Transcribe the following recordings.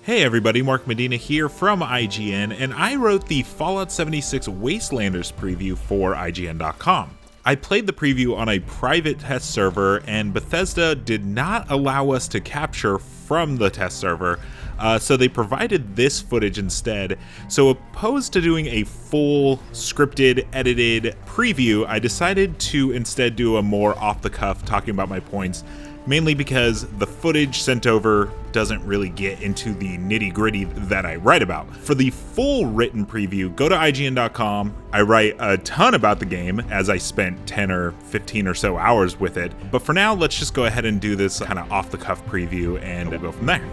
Hey everybody, Mark Medina here from IGN, and I wrote the Fallout 76 Wastelanders preview for IGN.com. I played the preview on a private test server, and Bethesda did not allow us to capture from the test server, so they provided this footage instead. So opposed to doing a full scripted, edited preview, I decided to instead do a more off-the-cuff talking about my points, mainly because the footage sent over doesn't really get into the nitty-gritty that I write about. For the full written preview, go to IGN.com. I write a ton about the game, as I spent 10 or 15 or so hours with it. But for now, let's just go ahead and do this kind of off-the-cuff preview, and we'll go from there.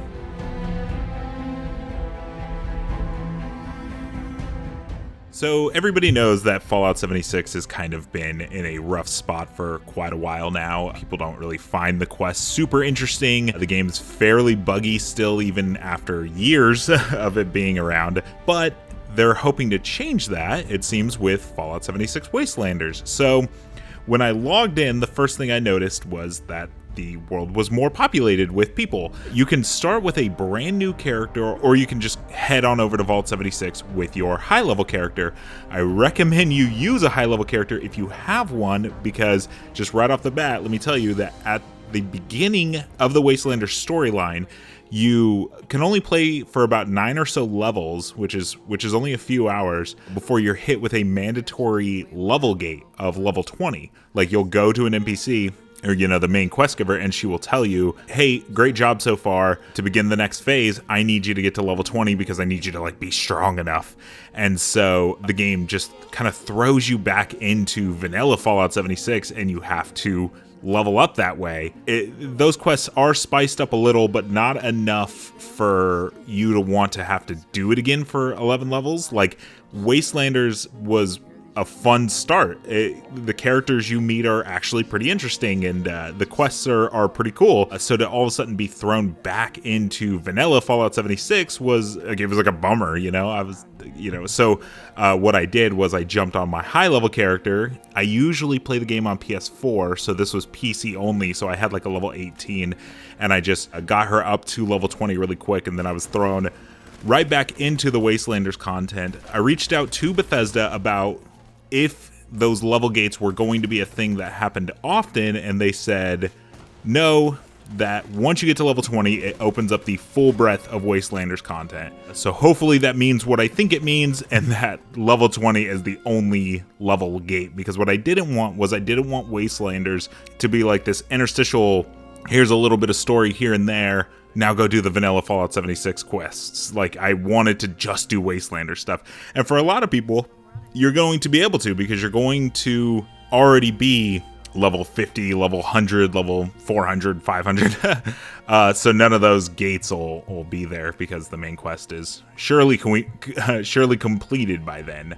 So everybody knows that Fallout 76 has kind of been in a rough spot for quite a while now. People don't really find the quest super interesting. The game's fairly buggy still, even after years of it being around. But they're hoping to change that, it seems, with Fallout 76 Wastelanders. So when I logged in, the first thing I noticed was that the world was more populated with people. You can start with a brand new character, or you can just head on over to Vault 76 with your high level character. I recommend you use a high level character if you have one, because just right off the bat, let me tell you that at the beginning of the Wastelanders storyline, you can only play for about 9 or so levels, which is only a few hours, before you're hit with a mandatory level gate of level 20. Like, you'll go to an NPC, or, the main quest giver, and she will tell you, hey, great job so far. To begin the next phase, I need you to get to level 20 because I need you to be strong enough. And so the game just kind of throws you back into vanilla Fallout 76, and you have to level up that way. Those quests are spiced up a little, but not enough for you to want to have to do it again for 11 levels. Like, Wastelanders was a fun start. The characters you meet are actually pretty interesting, and the quests are pretty cool. So to all of a sudden be thrown back into vanilla Fallout 76 was like a bummer, So what I did was I jumped on my high level character. I usually play the game on PS4, so this was PC only, so I had a level 18, and I just got her up to level 20 really quick, and then I was thrown right back into the Wastelanders content. I reached out to Bethesda about if those level gates were going to be a thing that happened often, and they said no, that once you get to level 20, it opens up the full breadth of Wastelanders content. So hopefully that means what I think it means, and that level 20 is the only level gate, because what I didn't want Wastelanders to be like this interstitial, here's a little bit of story here and there, now go do the vanilla Fallout 76 quests. I wanted to just do Wastelanders stuff. And for a lot of people, you're going to be able to, because you're going to already be level 50, level 100, level 400, 500. So none of those gates will be there, because the main quest is surely completed by then.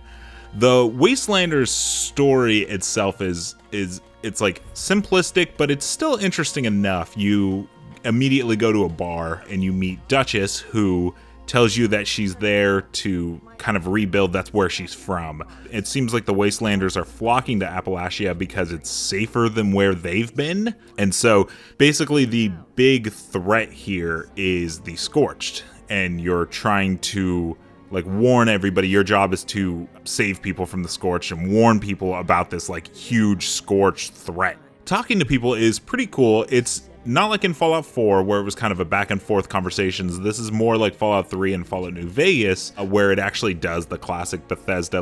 The Wastelanders story itself is simplistic, but it's still interesting enough. You immediately go to a bar and you meet Duchess, who tells you that she's there to kind of rebuild. That's where she's from. It seems like the Wastelanders are flocking to Appalachia because it's safer than where they've been. And so basically the big threat here is the Scorched, and you're trying to warn everybody. Your job is to save people from the Scorched and warn people about this huge Scorched threat. Talking to people is pretty cool. It's not like in Fallout 4, where it was kind of a back and forth conversations. This is more like Fallout 3 and Fallout New Vegas, where it actually does the classic Bethesda,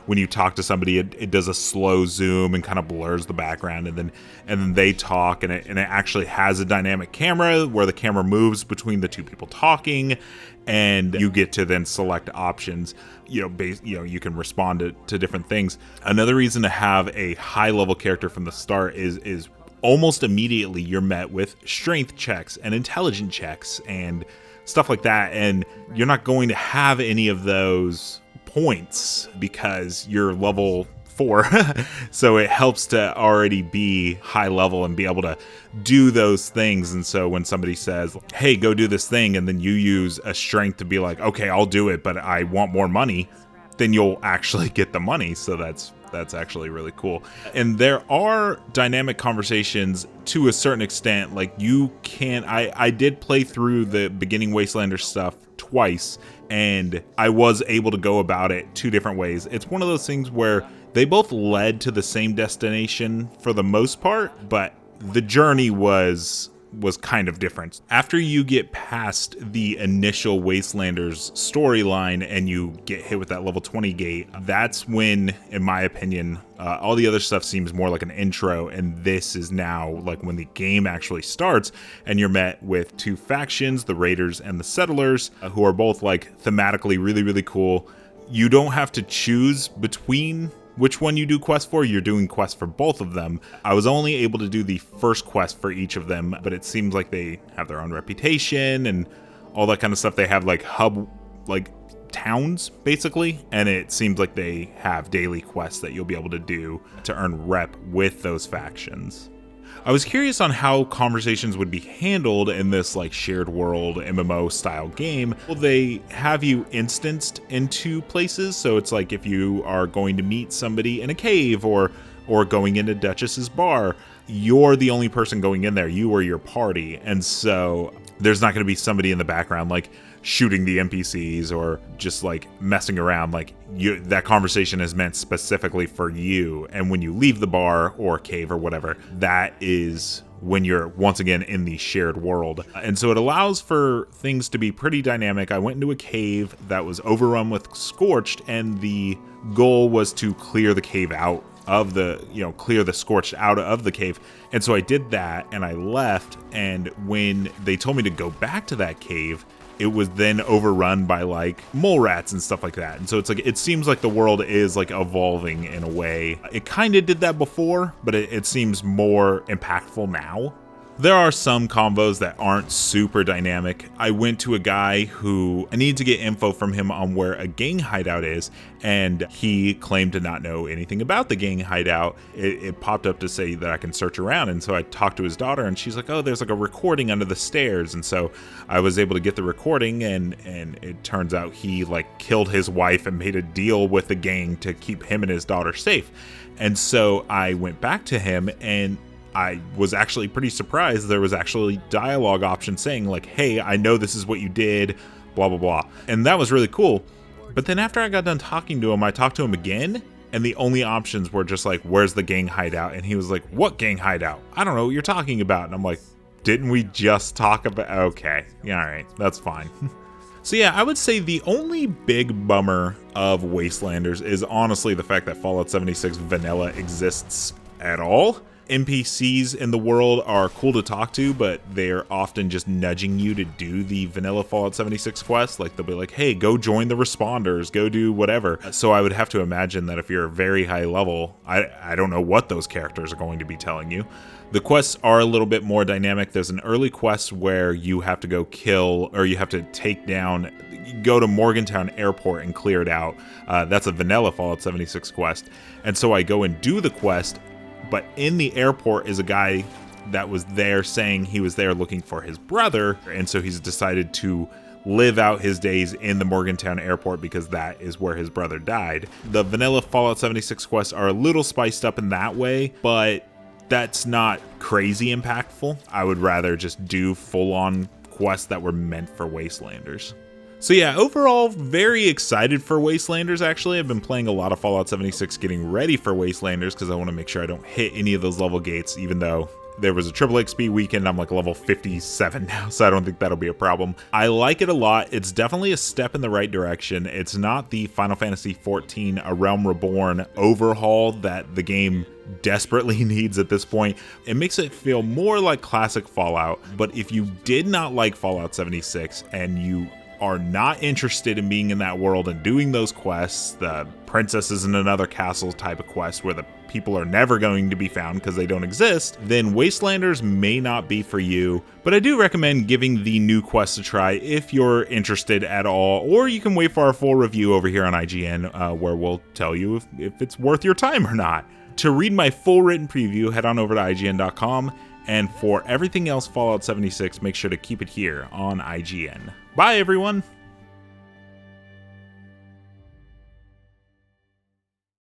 when you talk to somebody, it does a slow zoom and kind of blurs the background, and then they talk, and it actually has a dynamic camera where the camera moves between the two people talking, and you get to then select options. You can respond to different things. Another reason to have a high level character from the start is almost immediately you're met with strength checks and intelligence checks and stuff like that, and you're not going to have any of those points because you're level 4. So it helps to already be high level and be able to do those things. And so when somebody says, hey, go do this thing, and then you use a strength to be like, okay, I'll do it, but I want more money, then you'll actually get the money. So that's That's actually really cool. And there are dynamic conversations to a certain extent. Like you can, I did play through the beginning Wastelanders stuff twice, and I was able to go about it two different ways. It's one of those things where they both led to the same destination for the most part, but the journey was kind of different. After you get past the initial Wastelanders storyline and you get hit with that level 20 gate, that's when, in my opinion, all the other stuff seems more like an intro, and this is now like when the game actually starts, and you're met with two factions, the Raiders and the Settlers, who are both like thematically really, really cool. You don't have to choose between which one you do quests for. You're doing quests for both of them. I was only able to do the first quest for each of them, but it seems like they have their own reputation and all that kind of stuff. They have like towns basically, and it seems like they have daily quests that you'll be able to do to earn rep with those factions. I was curious on how conversations would be handled in this like shared world MMO style game. Will they have you instanced into places? So it's like if you are going to meet somebody in a cave or going into Duchess's bar, you're the only person going in there, you or your party. And so there's not going to be somebody in the background like shooting the NPCs or just like messing around. Like that conversation is meant specifically for you, and when you leave the bar or cave or whatever, that is when you're once again in the shared world. And so it allows for things to be pretty dynamic. I went into a cave that was overrun with Scorched, and the goal was to clear the cave out of the, clear the Scorched out of the cave. And so I did that and I left, and when they told me to go back to that cave, it was then overrun by like mole rats and stuff like that. And so it's like, it seems like the world is like evolving in a way. It kind of did that before, but it seems more impactful now. There are some combos that aren't super dynamic. I went to a guy who I needed to get info from him on where a gang hideout is, and he claimed to not know anything about the gang hideout. It popped up to say that I can search around, and so I talked to his daughter, and she's like, oh, there's like a recording under the stairs. And so I was able to get the recording, and it turns out he like killed his wife and made a deal with the gang to keep him and his daughter safe. And so I went back to him, and I was actually pretty surprised there was actually dialogue options saying like, hey, I know this is what you did, blah, blah, blah. And that was really cool. But then after I got done talking to him, I talked to him again, and the only options were just like, where's the gang hideout? And he was like, what gang hideout? I don't know what you're talking about. And I'm like, didn't we just talk about, okay, yeah, all right, that's fine. So yeah, I would say the only big bummer of Wastelanders is honestly the fact that Fallout 76 vanilla exists at all. NPCs in the world are cool to talk to, but they're often just nudging you to do the vanilla Fallout 76 quest. Like they'll be like, hey, go join the responders, go do whatever. So I would have to imagine that if you're very high level, I don't know what those characters are going to be telling you. The quests are a little bit more dynamic. There's an early quest where you have to go kill, or you have to take down, go to Morgantown Airport and clear it out. That's a vanilla Fallout 76 quest. And so I go and do the quest, but in the airport is a guy that was there saying he was there looking for his brother, and so he's decided to live out his days in the Morgantown Airport because that is where his brother died. The vanilla Fallout 76 quests are a little spiced up in that way, but that's not crazy impactful. I would rather just do full-on quests that were meant for Wastelanders. So yeah, overall, very excited for Wastelanders, actually. I've been playing a lot of Fallout 76 getting ready for Wastelanders because I want to make sure I don't hit any of those level gates, even though there was a triple XP weekend. I'm like level 57 now, so I don't think that'll be a problem. I like it a lot. It's definitely a step in the right direction. It's not the Final Fantasy XIV A Realm Reborn overhaul that the game desperately needs at this point. It makes it feel more like classic Fallout, but if you did not like Fallout 76 and you are not interested in being in that world and doing those quests, the princesses in another castle type of quest where the people are never going to be found because they don't exist, then Wastelanders may not be for you. But I do recommend giving the new quest a try if you're interested at all, or you can wait for our full review over here on IGN where we'll tell you if it's worth your time or not. To read my full written preview, head on over to IGN.com, and for everything else Fallout 76, make sure to keep it here on IGN. Bye, everyone!